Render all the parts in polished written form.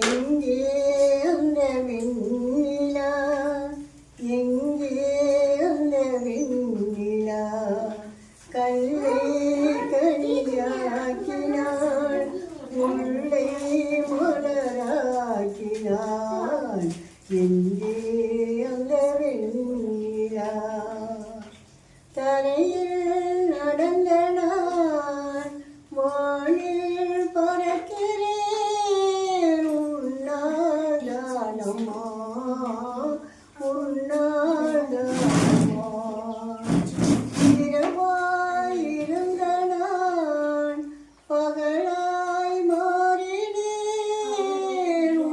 எங்கே அந்த வெண்ணிலா, எங்கே அந்த வெண்ணிலா, கல்லை கனியாக்கினாள், முல்லை மலராக்கினாள், எங்கே அந்த வெண்ணிலா. தரையில் நடந்த நான் வானில் பறக்கிறேன், உன்னால் தானம்மா, உன்னால் தானம்மா. இரவாய் இருந்த நான் பகலாய் மாறினேன்,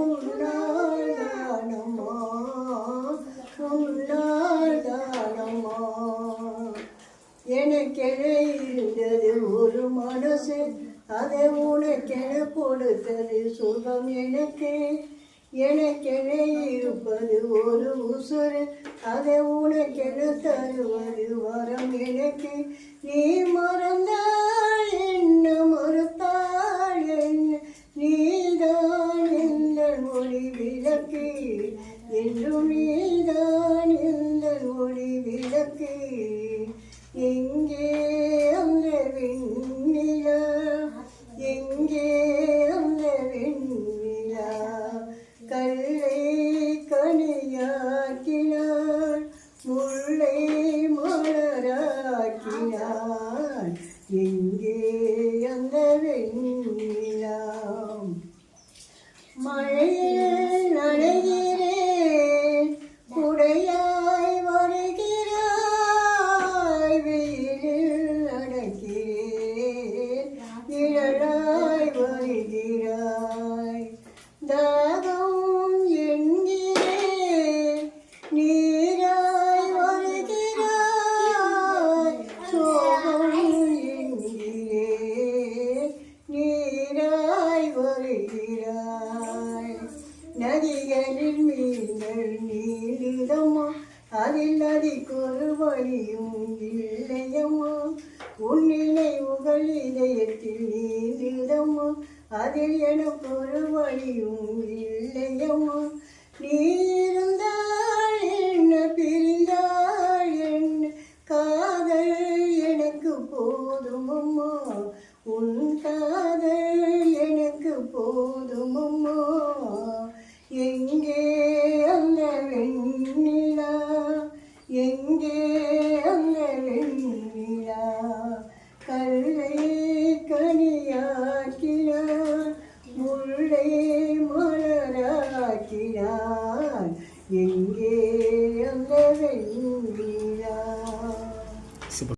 உன்னால் தானம்மா, உன்னால் தானம்மா. எனக்கென இருந்தது ஒரு மனசு, அதை உனக்கென கொடுத்தது சுகம் எனக்கு. எனக்கென இருப்பது ஒரு உசுறு, அதை உனக்கென தருவது வரம் எனக்கு. நீ மறந்தாள் என்ன, மறுத்தாள் என்ன, நீதான் இந்த ஒளி விளக்கு, என்றும் நீதான் இந்த ஒளி விளக்கு. எங்கே அந்த வெண்ணிலா, எங்கே அந்த வெண்ணிலா, கல்லை கனியாக்கினாள், முல்லை மலராக்கினாள், எங்கே அந்த வெண்ணிலா. மழையில் நனைகிறேன், குடையாய் வருகிறாய், வெயிலில் நடக்கிறேன், நிழலாய் வருகிறாய். தாகம் என்கிறேன், நீராய் வருகிறாய், சோகம் என்கிறேன், நீராய் வருகிறாய். நதிகளில் மீன்கள் நீளுதம்மா, அதில் நதிக்கொரு வழியும் இல்லையம்மா, உன் நினைவுகள் இதயத்தில் நீளுதம்மா, அதில் எனக்கொரு வழியும் இல்லையம்மா. நீ இருந்தால் என்ன, பிரிந்தால் என்ன, காதல் எனக்கு போதுமம்மா, உன் காதல் எனக்கு போதுமம்மா. எங்கே அந்த வெண்ணிலா, எங்கே அந்த வெண்ணிலா, கல்லை கனியாக்கினாள், முல்லை மலராக்கினாள், எங்கே அந்த வெண்ணிலா.